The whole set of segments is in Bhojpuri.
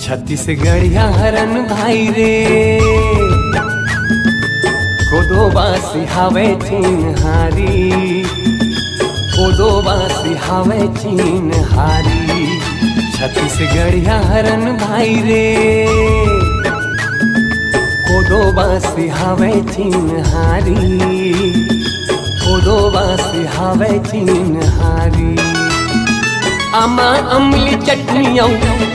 छत्तीसगढ़िया हरन भाई रे कोदो बासी हावे चिन्हारी, कोदो बासी हावे चिन्हारी। छत्तीसगढ़िया हरन भाई रे कोदो बासी हावे चिन्हारी, कोदो बासी हावे चिन्हारी। आमा अम्ली चटनी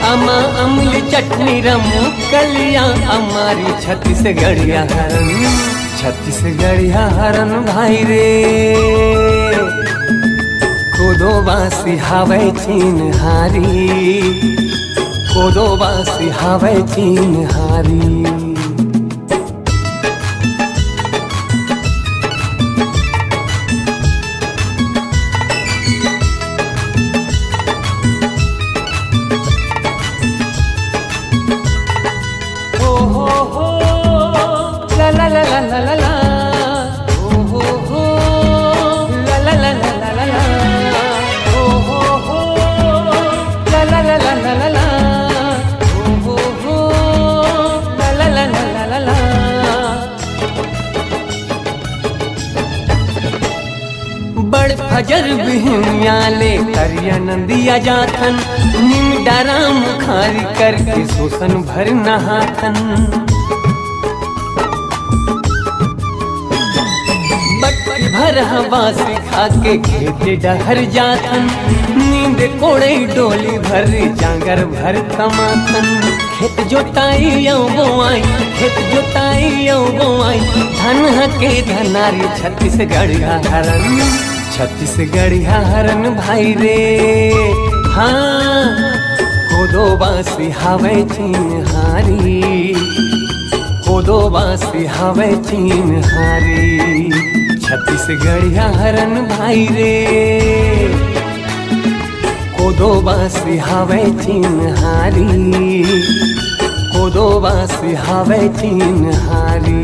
आमा अम्ली चटनी रमू कलिया हमारी छत्तीसगढ़िया हरन, छत्तीसगढ़िया हरन भाई रे कोदो बासी हावे चिन्हारी, कोदो बासी हावे चिन्हारी। La la la la la la, oh oh oh, la la la la la la la, oh oh oh, la la la la la la la, oh oh oh, la la la la la la। बड़ फजर बिहनिया ले करिया नंदिया जाथन, निम डारा मुखारी करके शोषण भर नहाथन। भर हवा से खा के खेत डहर जाथन, नींद कोड़े डोली भर जांगर भर तमाथन। खेत जोताई यौ बोआई, खेत जोताई यौ बोआई, धन के धनारी छत्तीसगढ़िया हरन, छत्तीसगढ़िया हरन भाई रे। हाँ कोदो बासी हावे चिन्हारी, कोदो बासी हावे चिन्हारी। छत्तीसगढ़िया हरन भाई रे कोदो बासी हावे चिन्हारी, कोदो बासी हावे चिन्हारी।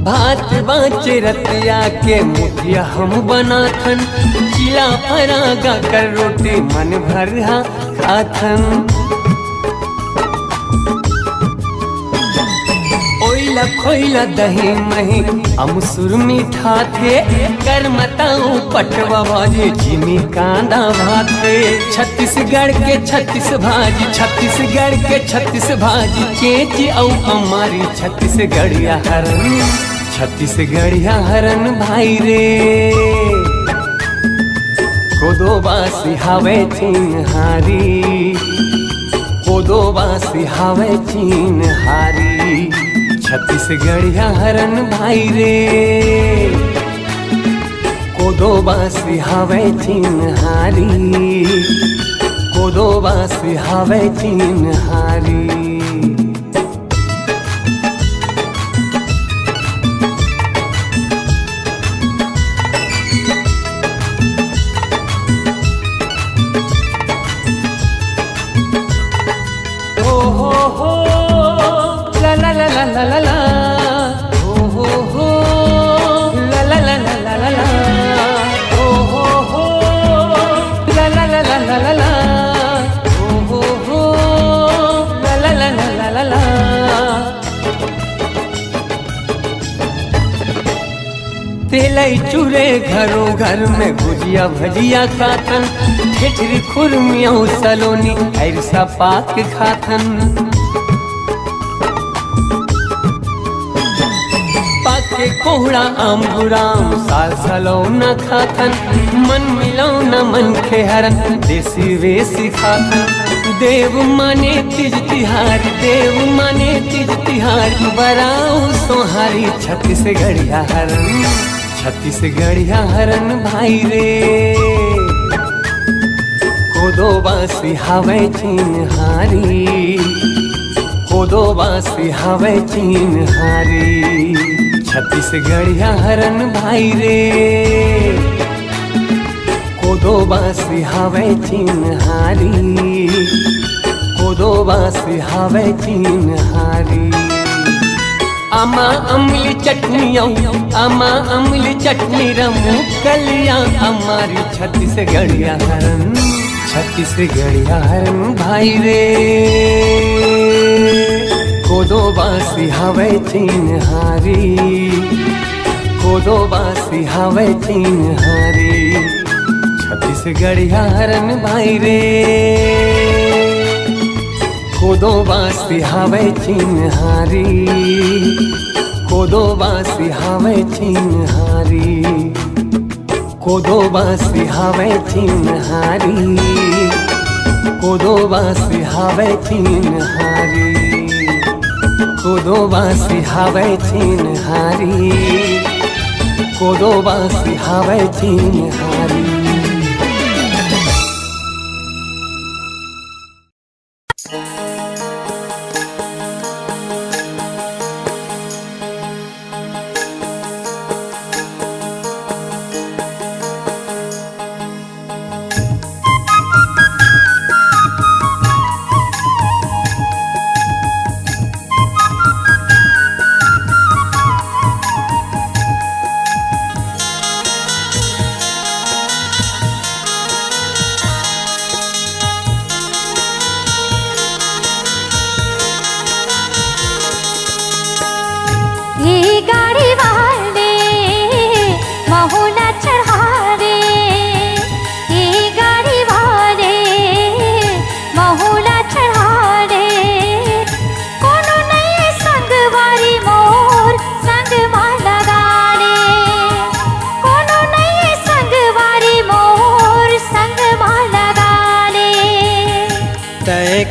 भात बाँचे रतिया के मुठिया हम बनाथन, चिला परागा कर रोटी मन भर खाथन। ओइला खोइला दही मही अमसुर मीठा थे, कर मताऊ पटवा भाजी चीनी कांदा भात थे। छत्तीसगढ़ के 36 भाजी, छत्तीसगढ़ के 36 भाजी, चेची औ हमारी छत्तीसगढ़िया हरन, छत्तीसगढ़िया हरन भाई रे कोदो बासी हावे चिन्हारी, कोदो बासी हावे चिन्हारी। छत्तीसगढ़िया हरन भाई रे कोदो बासी हावे चिन्हारी, कोदो बासी हावे चिन्हारी। La la la la la la, oh oh oh, la la la la la la la, oh oh oh, la la la la la la la, oh oh oh, la la la la la la la। Telai चूरे घरों घर में भुजिया भजिया खाथन, ठेठरी खुरमिया सलोनी ऐसा पाक खाथन। के कोहड़ा आम गुराम साल सलौना खाथन, मन मिलौना मन के हरन देसी वेसी खाथन। देव माने तीज तिहार, देव माने तीज तिहार, बराऊ सोहारी छत्तीसगढ़िया हरन, छत्तीसगढ़िया हरन भाई रे। कोदो बासी हवे चिन्हारी, कोदो बासी हवे चिन्हारी। छत्तीसगढ़िया हरन भाई रे, कोदो बासी हवे चिन्हारी, कोदो बासी हवे चिन्हारी। आमा अम्ली चटनी आमा अम्ली चटनी रमू कलिया हमारी छत्तीसगढ़िया हरन, छत्तीसगढ़िया हरन भाई रे। कोदो बासी हवे चिन्हारी, कोदो बासी हवे चिन्हारी। छत्तीसगढ़िया हरन भाई रे, कोदो बासी हवे चिन्हारी, कोदो बासी हवे चिन्हारी। कोदो बासी हवे चिन्हारी, कोदो बासी हवे चिन्हारी। कोदो बासी हवे चिन्हारी, कोदो बासी हवे चिन्हारी।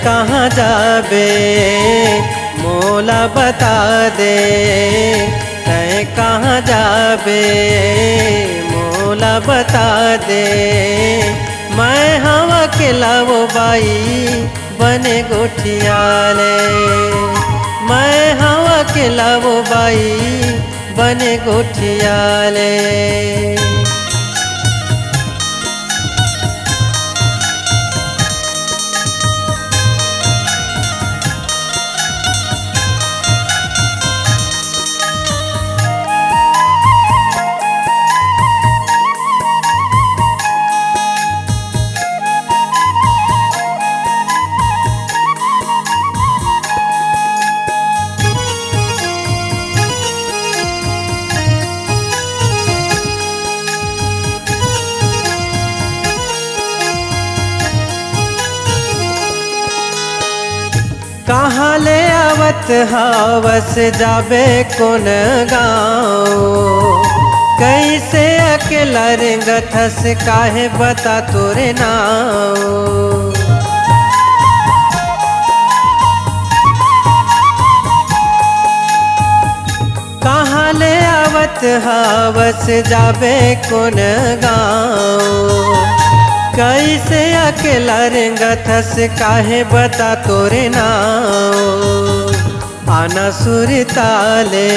कहाँ जाबे मोला बता दे, तै कहाँ जाबे मोला बता दे। मैं हवा के लावो बाई बने गोठियाले, मैं हवा के लावो बाई बने गोठियाले। कहाँ ले आवत हवस जाबे कौन गाँव, कैसे अकेला रेंगत हस काहे बता तोरे नाव। कहाँ ले आवत हवस जाबे कौन गाँव, कैसे अकेला रेंगत हस काहे बता तोरे नाव। आना सुरताले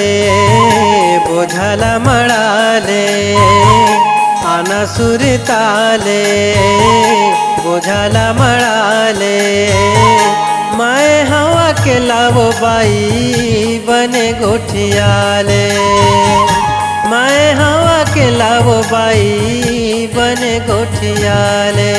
बोझला मड़ाले, आना सुरताले बोझला मड़ाले। मैं हवा के लावो बाई बने गोठियाले, मैं हवा के लावो बाई बने गोठियाले।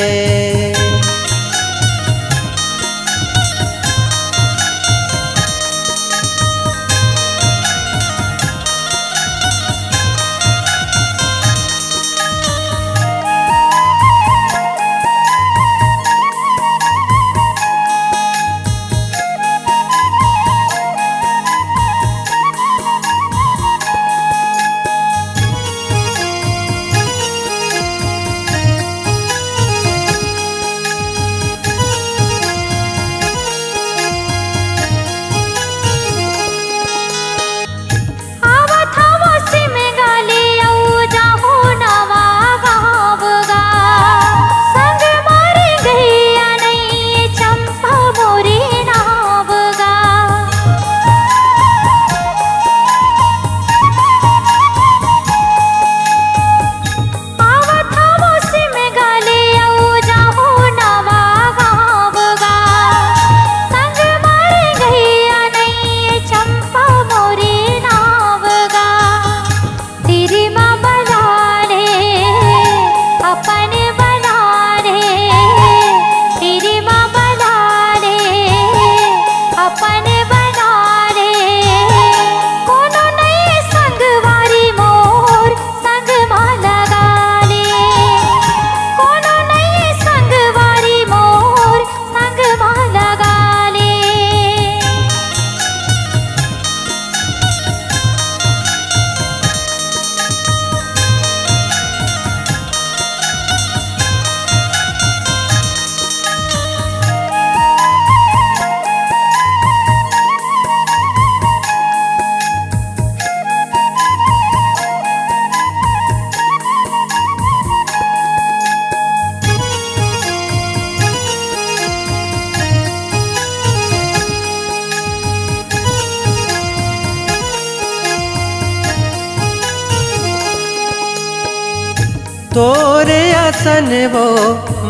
तोरे आसन वो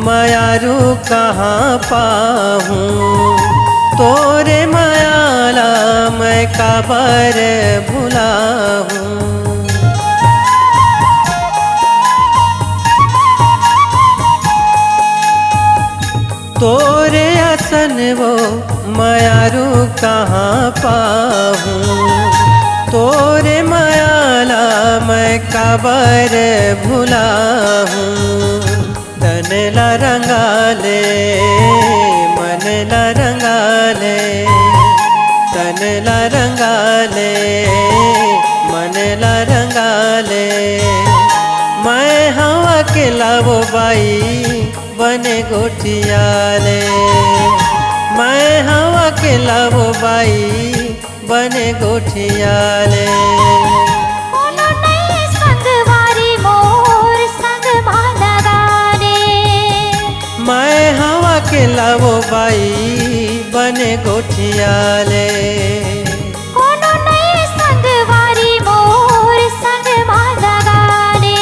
मायारू कहाँ पाहूँ, तोरे मायाला मैं काबर भुला हूँ। तोरे आसन वो मायारू कहाँ पाहूँ, तोरे मायाला मैं काबर भुला हूँ। तन ला रंगाले मन ला रंगाले, तन ला रंगाले मन ला रंगाले। मैं हवा के लावो बाई बने गोठियाले, मैं हवा के लावो बाई बने गोठियाले। कोनो नहीं संगवारी मोर संग मानगाने, मैं हवा के लावो बाई बने गोठियाले। कोनो नहीं संगवारी मोर संग मानगाने,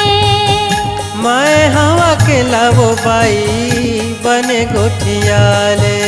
मैं हवा के लावो बाई बने गोठियाले।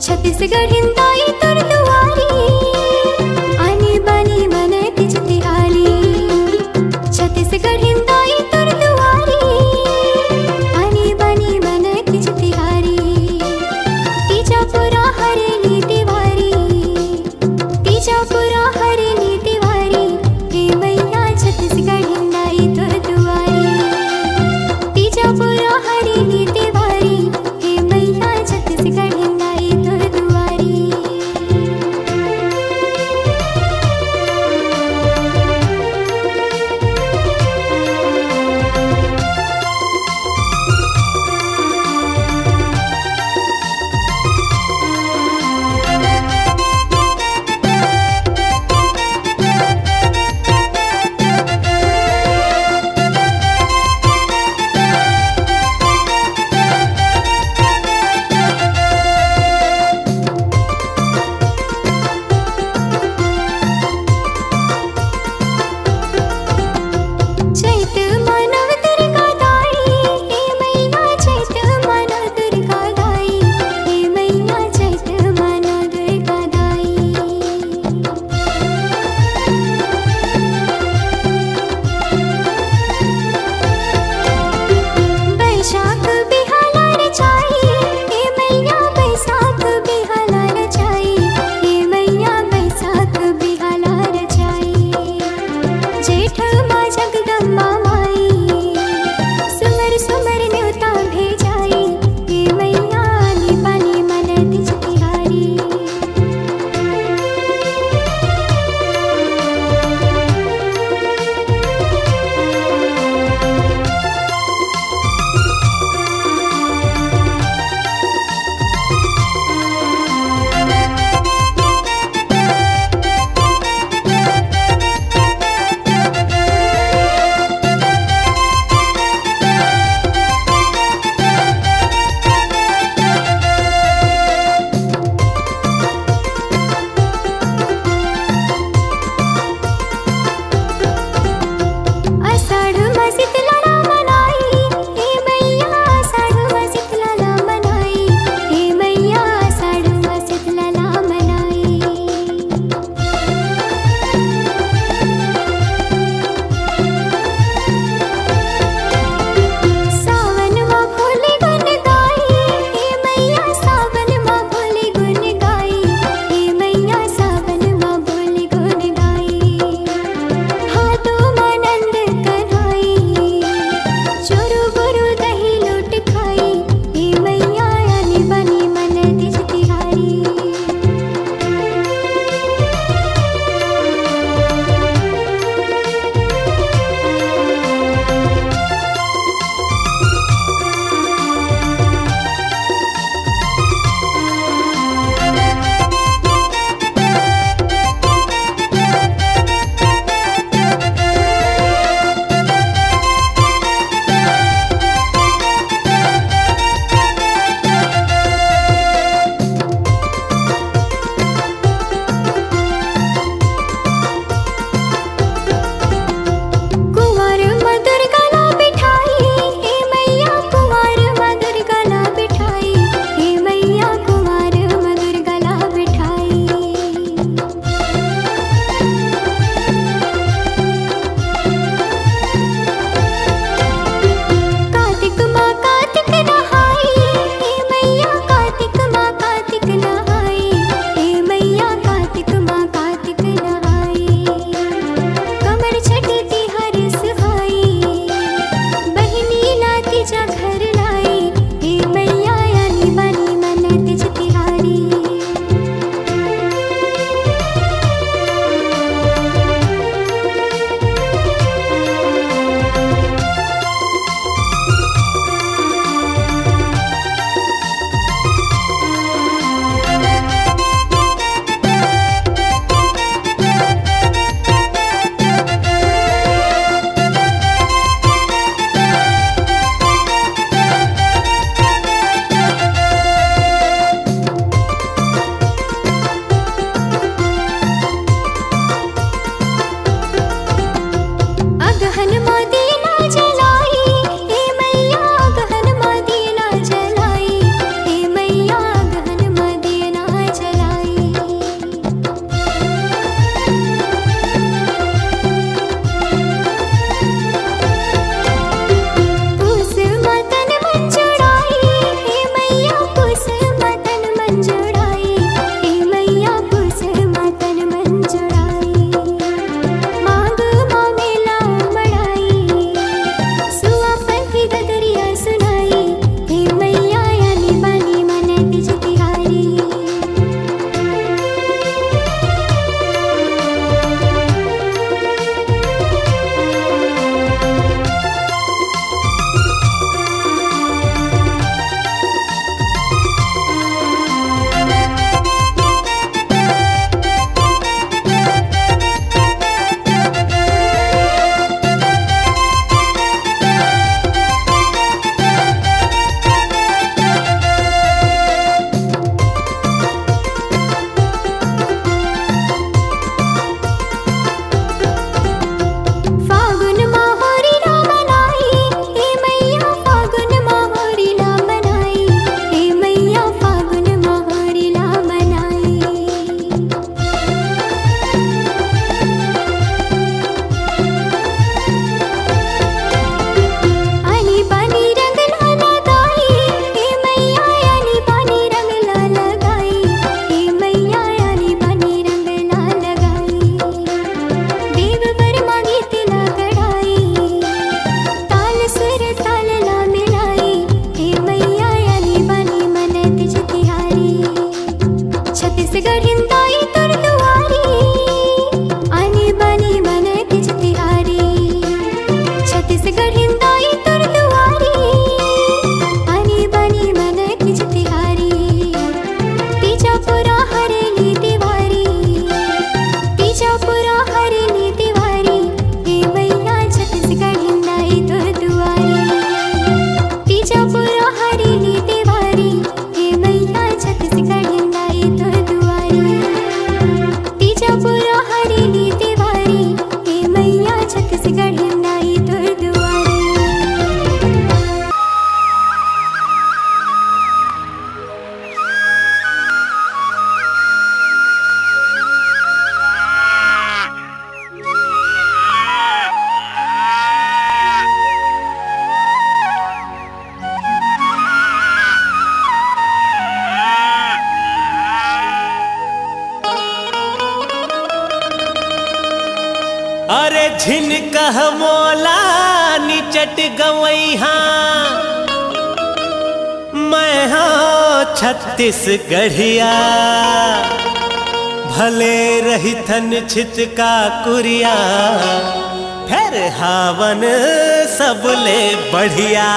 छत्तीसगढ़ हिंदाई तुर दुआरी, आनी बानी मन तिज तिहारी। छत्तीसगढ़ हिंदाई तुर दुआरी, आनी बानी मन तिज तिहारी। तीजापुरा हरेली तिवारी, तीजापुरा हरेली तिवारी। हे मैया छत्तीसगढ़ हिंदाई तुर दुआरी, तीजापुरा हरेली तिवारी। हे मैया छत्तीसगढ़ हिंदाई तुर दुआरी। झिनकह मोला निचट गवैहा मैं हाँ छत्तीसगढ़िया भले रही थन छित का कुरिया फिर हावन सबले बढ़िया।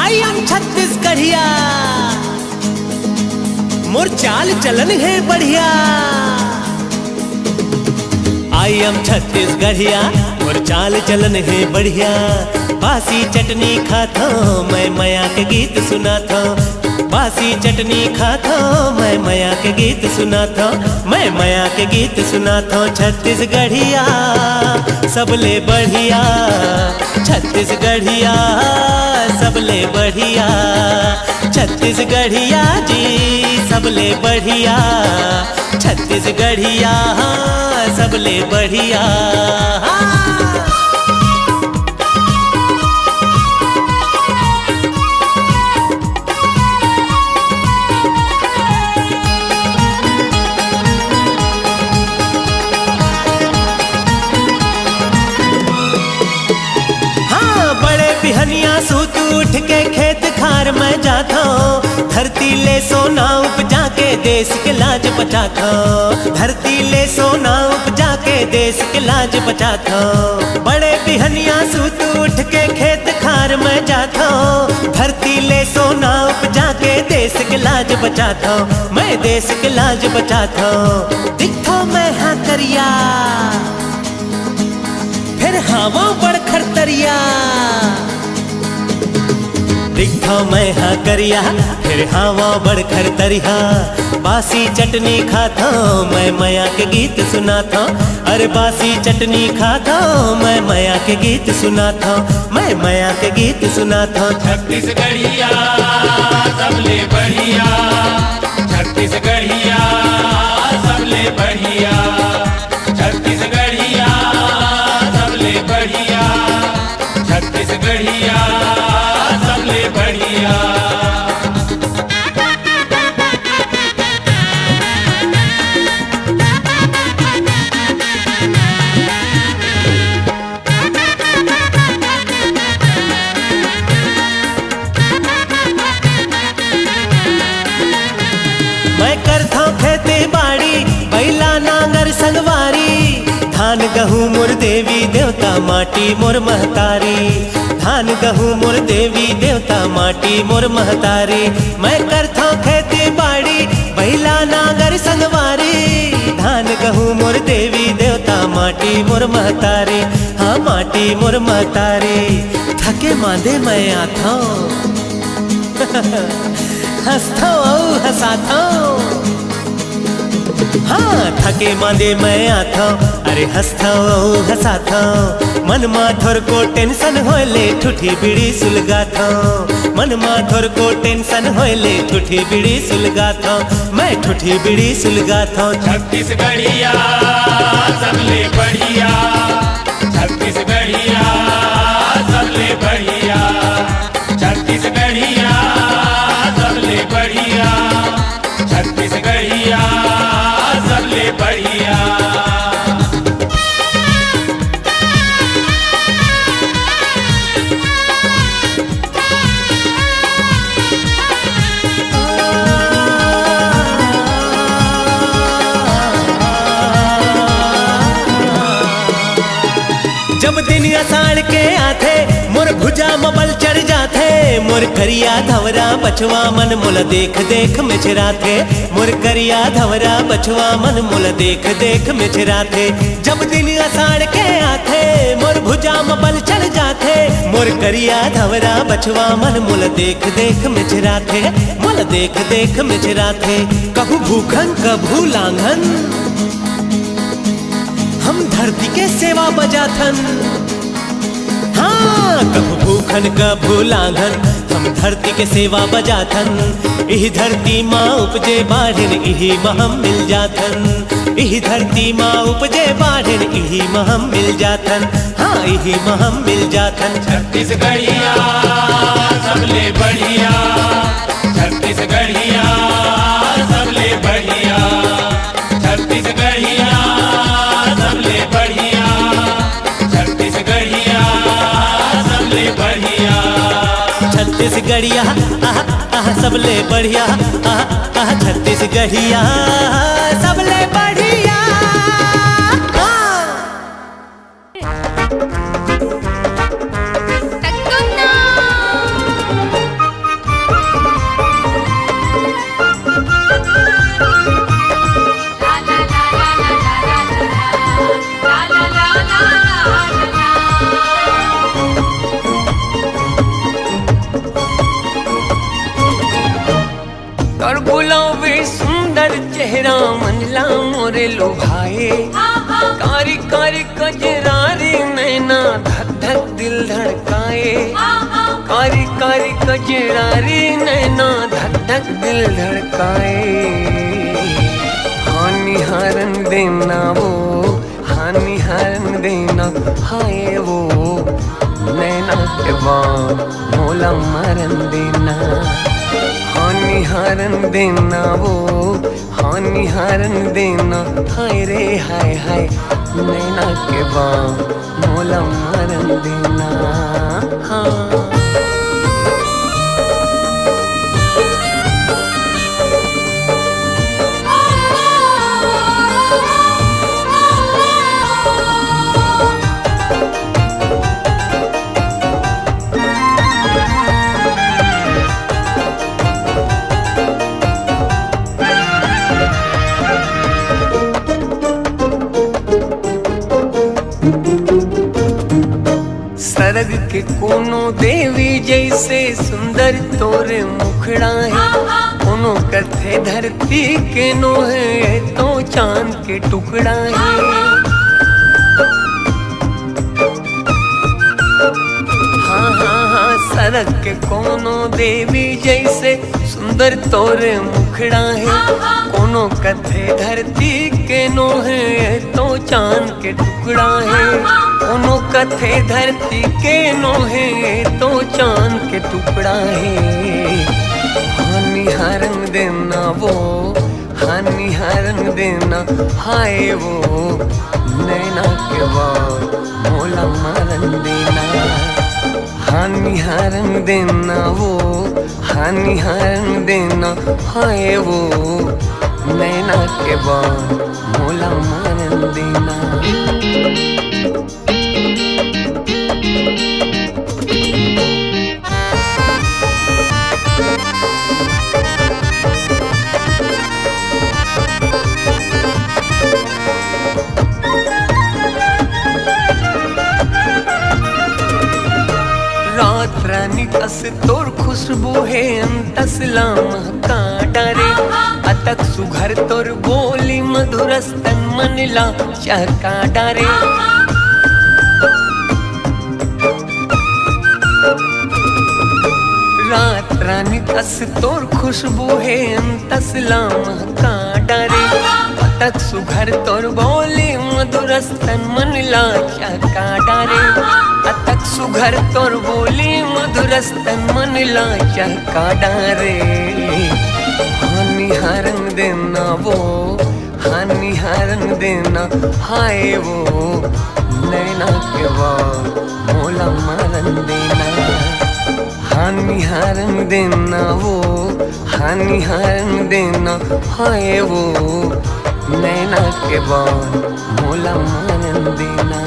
आई एम छत्तीसगढ़िया मोर चाल चलन है बढ़िया। आई एम छत्तीसगढ़िया मोर चाल चलन है बढ़िया। बासी चटनी खाता मैं मया के गीत सुनाता। बासी चटनी खाता मैं मया के गीत सुनाता। मैं मया के गीत सुनाता। छत्तीसगढ़िया सबले बढ़िया। छत्तीसगढ़िया सबले बढ़िया। छत्तीसगढ़िया जी सबले बढ़िया। छत्तीसगढ़िया सबले बढ़िया। बिहनिया सूत उठ के खेत खार में जाता हूँ। धरती ले सोना उपजा के देश के लाज बचाता हूँ। धरती ले सोना उपजा के देश के लाज बचाता हूँ। बड़े बिहनिया सूत उठ के खेत खार में जाता हूँ। धरती ले सोना उपजा के देश के लाज बचाता हूँ। मैं देश के लाज बचाता हूँ। दिखो मैं हाँ करिया फिर हवा बड़ खरतरिया। दिखो मैं हाँ करिया फिर हवा बड़ खरतरिया। बासी चटनी खाता मैं मया के गीत सुनाता। अरे बासी चटनी खाता मैं मया के गीत सुनाता। मैं मया के गीत सुनाता। छत्तीसगढ़िया सबले बढ़िया। छत्तीसगढ़िया सबले बढ़िया। छत्तीसगढ़िया सबले बढ़िया। छत्तीसगढ़िया सबले बढ़िया। मैं करता खेती बाड़ी बैला नांगर संगवारी। धान गहूँ मोर देवी देवता माटी मोर महतारी। धान गहूँ मोर देवी देवता माटी मोर महतारी। मैं करता खेती बाड़ी बैला नांगर संगवारी। धान गहूँ मोर देवी देवता माटी मोर महतारी। हाँ माटी मोर महतारी। थके मांदे मैं आता हंसता हंसाता। हाँ थके मांदे मैं आता। अरे हंसता हंसाता। मन माथोर को टेंशन होले ठूठी बीड़ी सुलगाता। मन माथोर को टेंशन होले ठूठी बीड़ी सुलगाता। मैं ठूठी बीड़ी सुलगाता। छत्तीसगढ़िया सबले बढ़िया। छत्तीसगढ़िया सबले बढ़िया। छत्तीसगढ़िया सबले बढ़िया। छत्तीसगढ़िया सबले बढ़िया। जब दिन अषाढ़ के आथे मोर भुजा मबल चढ़ जाथे। मोर करिया धवरा बछवा मन मोल देख देख मिछराथे। मोर करिया धवरा बछवा मन मोल देख देख मिछराथे। जब दिन अषाढ़ के आथे मोर भुजा मबल चढ़ जाथे। मोर करिया धवरा बछवा मन मोल देख देख मिछराथे। मोल देख देख मिछराथे। कभू भूखन कभू लांघन हम धरती के सेवा बजाथन। हाँ कभू भूखन कभू लांघन हम धरती के सेवा बजाथन। इही धरती माँ उपजे बाढ़न इही महम मिल जाथन। इही धरती माँ उपजे बाढ़न इही महम मिल जाथन। हाँ इही महम मिल जाथन। छत्तीसगढ़िया सबले बढ़िया। छत्तीसगढ़िया सबले बढ़िया। बढ़िया छत्तीसगढ़िया आहा आहा सबले बढ़िया आहा आहा छत्तीसगढ़िया सबले बढ़िया और गुलाबी सुंदर चेहरा मनला मोरे लोभाए कारी कारी कजरारी नैना धक धक दिल धड़काए कारी कारी कजरारी नैना धक धक दिल धड़काए हानि हारन देना वो हानि हारन देना हाय वो नैना के बाम मोला मरन देना हानि हारन देना वो हानि हारन देना हाय रे हाय हाय नैना के बाम मोला मरन देना हाँ सरग के कोनो देवी जैसे सुंदर तोरे मुखड़ा है कोनो कथे धरती के नो है तो चांद के टुकड़ा है हाँ हाँ हाँ सरग के कोनो देवी जैसे सुंदर तोरे मुखड़ा है कोनो कथे धरती के नो है तो चांद के टुकड़ा है कोनो कथे धरती के नो है तो चांद के टुकड़ा है हानि हारन देना वो हानि हारन देना हाय वो नैना के बाम मोला मरन देना हानि हारन देना वो हानि हारन देना हाय वो नैना के बाम मोला मरन देना रात रानी कस तोर खुशबू है अंतसला महका डरे अतक सुघर तोर बोली मधुरस्तन मनला चहका डरे रात रानी कस तोर खुशबू है अंतसला महका डरे अतक सुघर तोर बोली मधुरस्तन मनला चहका डरे अतक सुघर तोर बोली मधुरस्तन मनला चहका डारे हानि हारन देना वो हानि हारन देना हाय वो नैना के बाम मोला मरन देना हानि हारन देना वो हानि हारन देना हाय वो नैना के बाम मोला मरन देना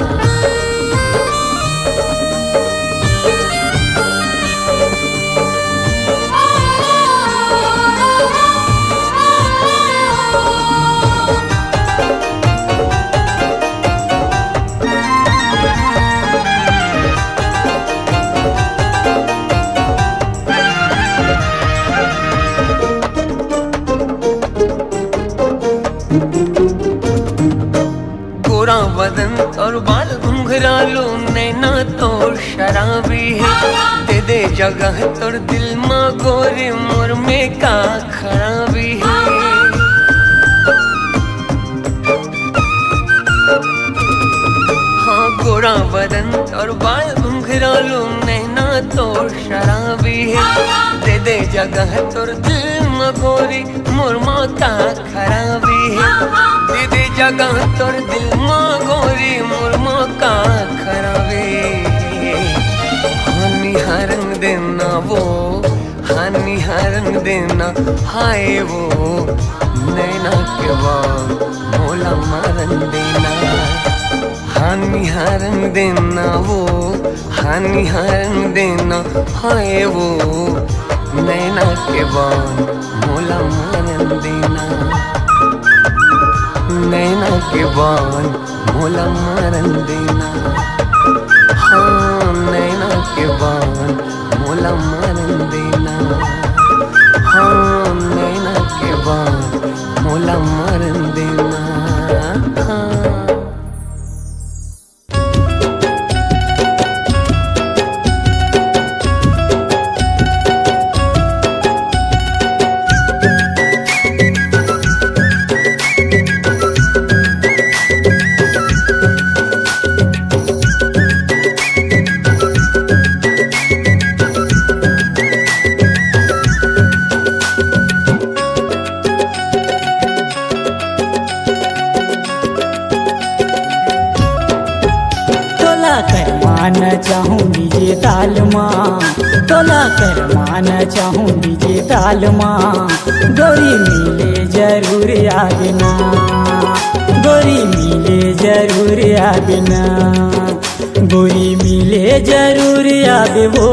गोरा बदन और बाल घुंघरालो नैना तो शराबी है दे दे जगह तोर दिल माँ गोरे मोर में का खराबी है हाँ गोरा बदन और बाल घुंघरालो नैना तो शराबी है दे दे जगह तोर दिल माँ गोरी मोर माँ का खराबी है दे दे जगह तोर दिल माँ गोरी मोर माँ का खराबी हानि निहारन देना वो, हाँ निहारन देना हाय वो, नैना के बाण मोला मारन देना। हाँ निहारन देना वो, हाँ निहारन देना हाय वो, नैना के बाण मोला मारन देना। नैना के बाण मोला मारन देना, हाँ नैना के बाण मोला मारन देना, हाँ नैना के बाण मोला मारन देना। हाँ माना चाहूँ डीजे ताल माँ, तोला कर माना चाहूँ डीजे ताल माँ। गोरी मिले जरूर आबिना, गोरी मिले जरूर आबिना, गोरी मिले जरूर आबे वो,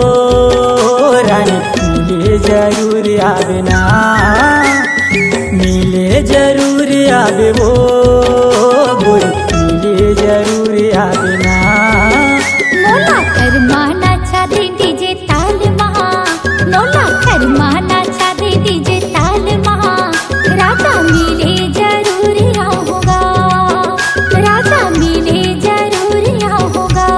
रानी मिले जरूर आबिना, मिले जरूर आबे वो, गोरी मिले जरूर आबिना। नोला कर माना चाहते डीजे ताल महा, नोला कर माना चाहते डीजे ताल महा। राजा मिले जरूर आऊंगा, राजा मिले जरूर आऊंगा।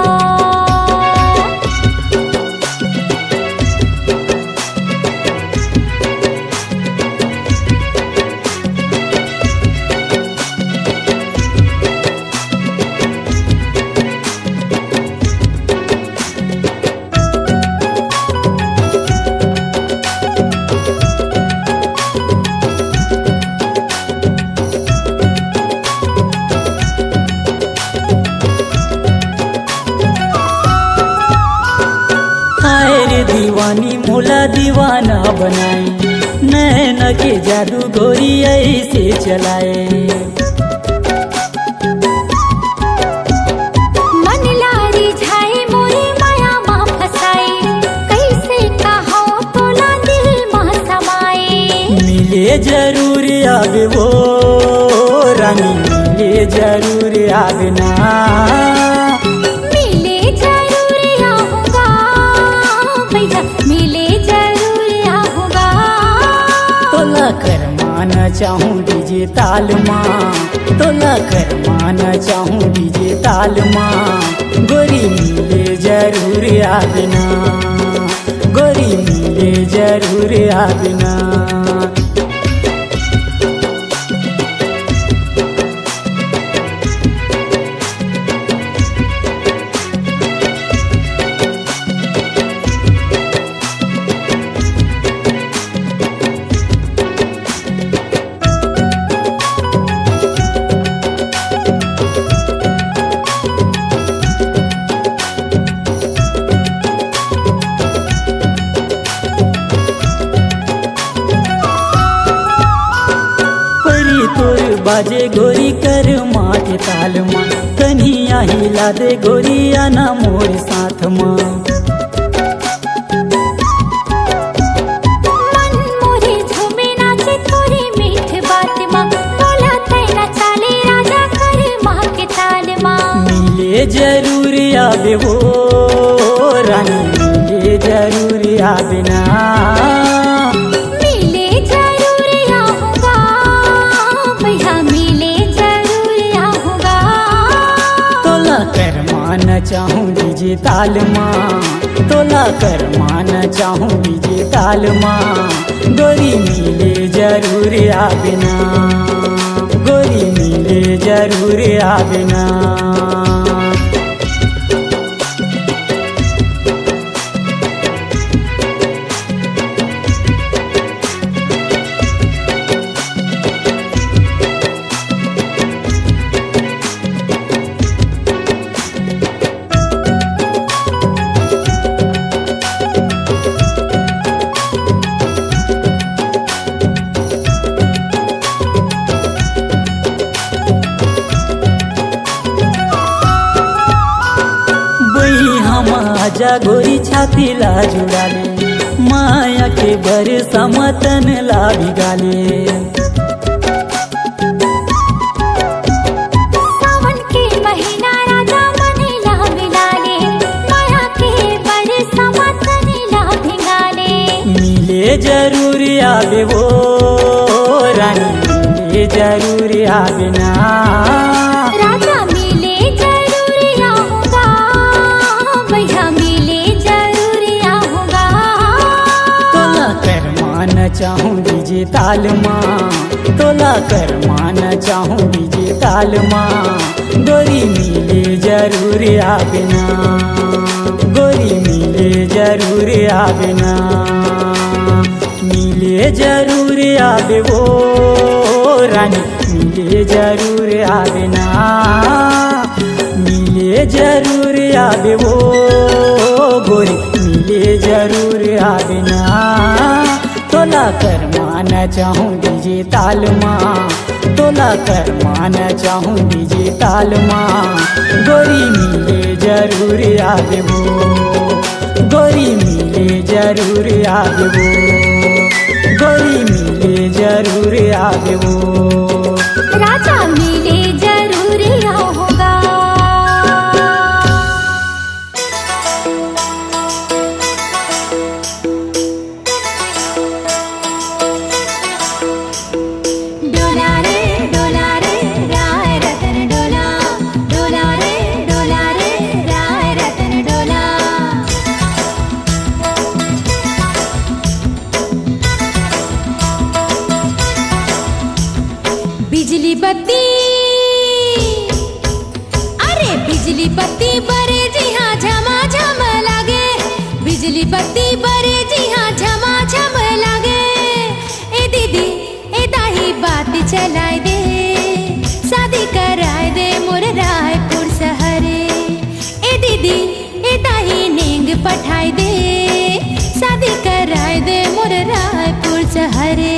दीवानी मोला दीवाना बनाए, नैन के जादू गोरी ऐसे चलाए। मन लारी झाए मोरे माया माँ फसाए, कैसे कहो तोला दिल माँ समाए। मिले जरूर आवे वो, रानी मिले जरूर आवे ना, मिले जरूर आऊंगा भैया, मिले जरूर आऊंगा। तोला कर माना चाहूँ डीजे ताल माँ, तोला कर माना चाहूँ डीजे ताल माँ। गोरी मिले जरूर आवे ना, गोरी मिले जरूर आवे ना। बाजे गोरी कर माँ के ताल माँ, कन्हिया हिला दे गोरिया ना मोर साथ माँ। मन मोरे झूमे नाचे थोड़ी मीठ बात माँ, बोला तैना चाले राजा कर माँ के ताल माँ। मिले जरूर आवे वो, रानी मिले जरूर आवे ना, मिले जरूर आऊंगा भैया, मिले जरूर आऊंगा। तोला कर माना चाहूँ डीजे ताल माँ, तोला कर माना चाहूँ डीजे ताल माँ। गोरी मिले जरूर आवे ना, गोरी मिले जरूर आवे ना। जा गोरी छाती ला जुड़ाले माया के बरसा मतन ला भिगाले सावन के महीना राजा मनीला मिलाले माया के बरसा मतनीला भिगाले मिले जरूर आवे वो रानी मिले जरूर आवे ना राजा मिले जरूर आऊंगा भैया मिले जरूर आऊंगा तोला कर मान चाहूँ डीजे ताल माँ तोला कर मान चाहूँ डीजे ताल माँ गोरी मिले जरूर आवे ना गोरी मिले जरूर आवे ना मिले जरूर आवे वो रानी मिले जरूर आवे ना मिले जरूर आवे वो गोरी मिले जरूर आवे ना तोला कर माना चाहूँ डीजे ताल माँ तोला कर माना चाहूँ डीजे ताल माँ गोरी मिले जरूर आवे वो गोरी मिले जरूर आवे वो गोरी मिले जरूर आवे वो राजा मिले जरूर आऊंगा डोला रे राय रतन डोला डोला रे राय रतन डोला बिजली बत्ती अरे बिजली बत्ती बरे जी हाँ झमा झम लागे बिजली बत्ती बरे जी हाँ झमा झम लागे ए दीदी ए दाही बात चलाए दे शादी कराए दे मोर रायपुर शहरे ए दीदी ए दाही नेंग पठाए दे शादी कराए दे मोर रायपुर शहरे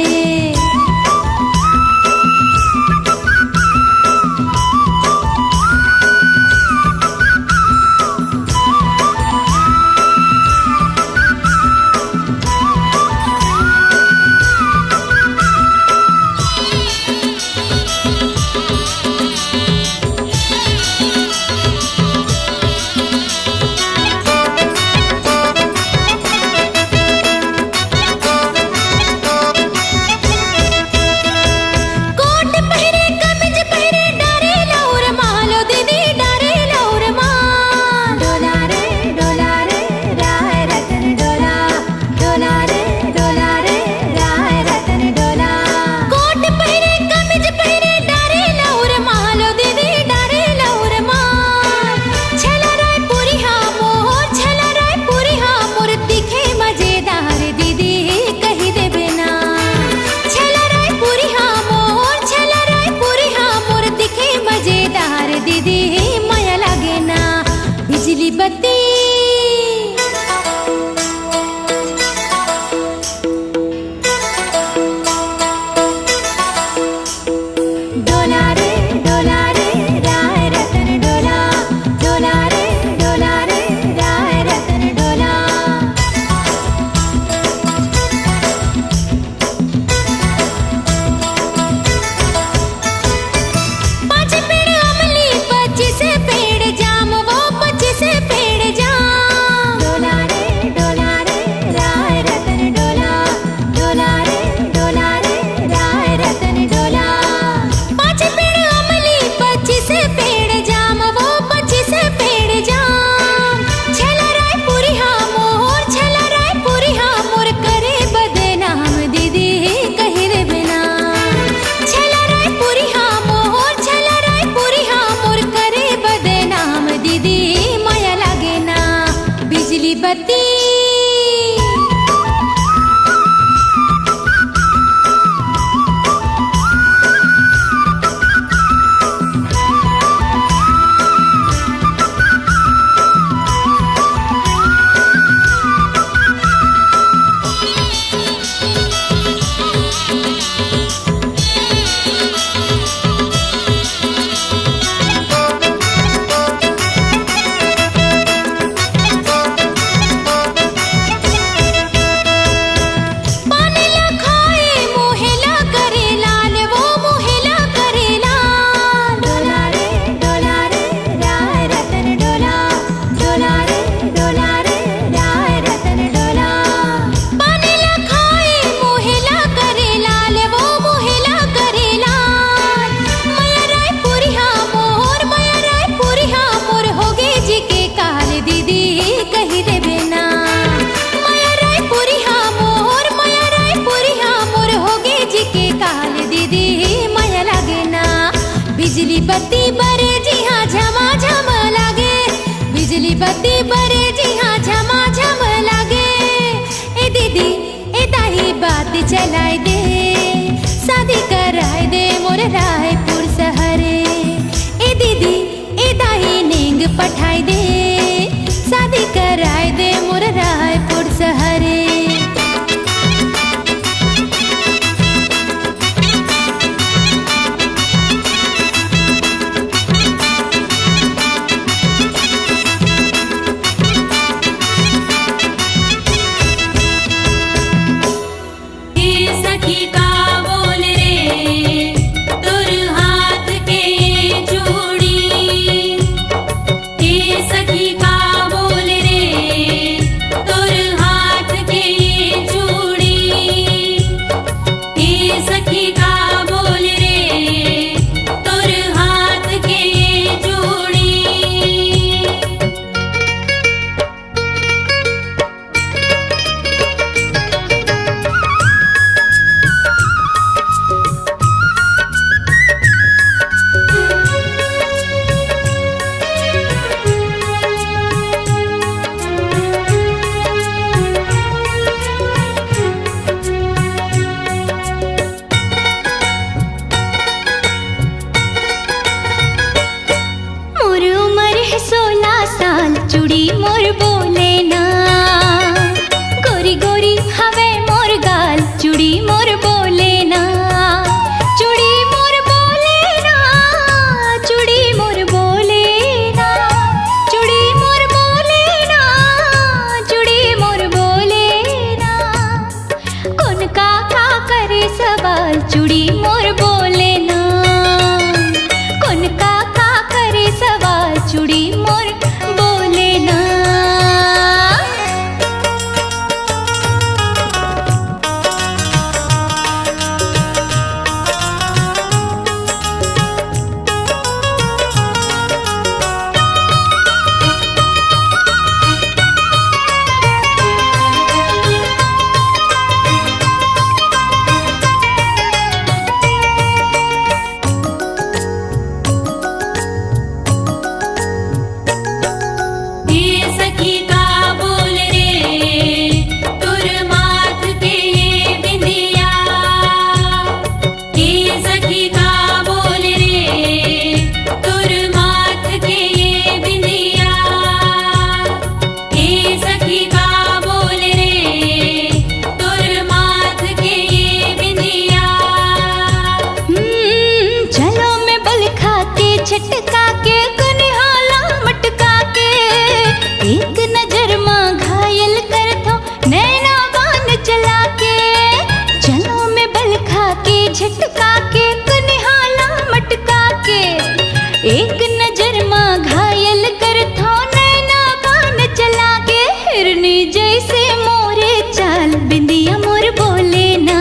जैसे मोरे चाल बिंदिया मोर बोले ना,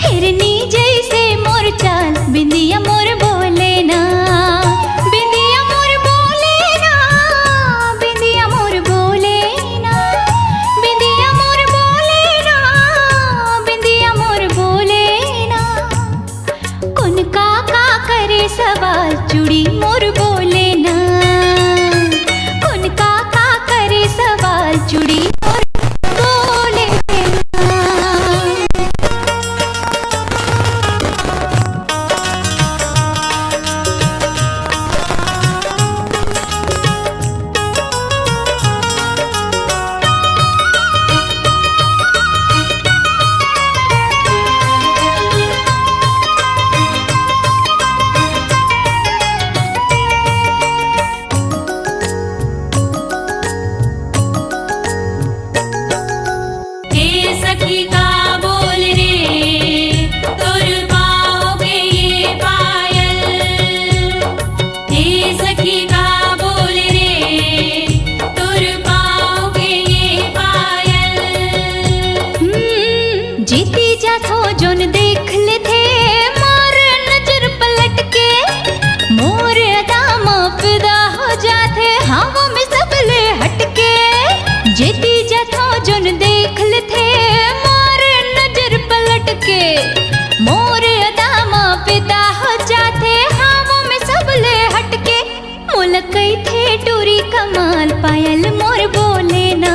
हिरनी जैसे मोर चाल बिंदिया मोर बोले ना, बिंदिया मोर बोले ना, बिंदिया मोर बोले ना, बिंदिया मोर बोले ना, बिंदिया मोर बोले ना। कुन का करे सवाल चूड़ी मोर बोले ना, कुन का करे सवाल चूड़ी मोर बोले ना। हे सखी का बोल रे तोर पाँव के ये पायल, हे सखी का बोल रे तोर पाँव के ये पायल। जीती जाथो जोन देख ले थे मोर नजर पलट के, मोर अदाम फिदा हो जाते हवा में सबले हटके। जीती जाथो जोन देख ले थे मोर नजर पलट के, मोर अदाम फिदा हो जाते हवा में सबले हटके। मुलकई थे टूरी कमाल पायल मोर बोले ना,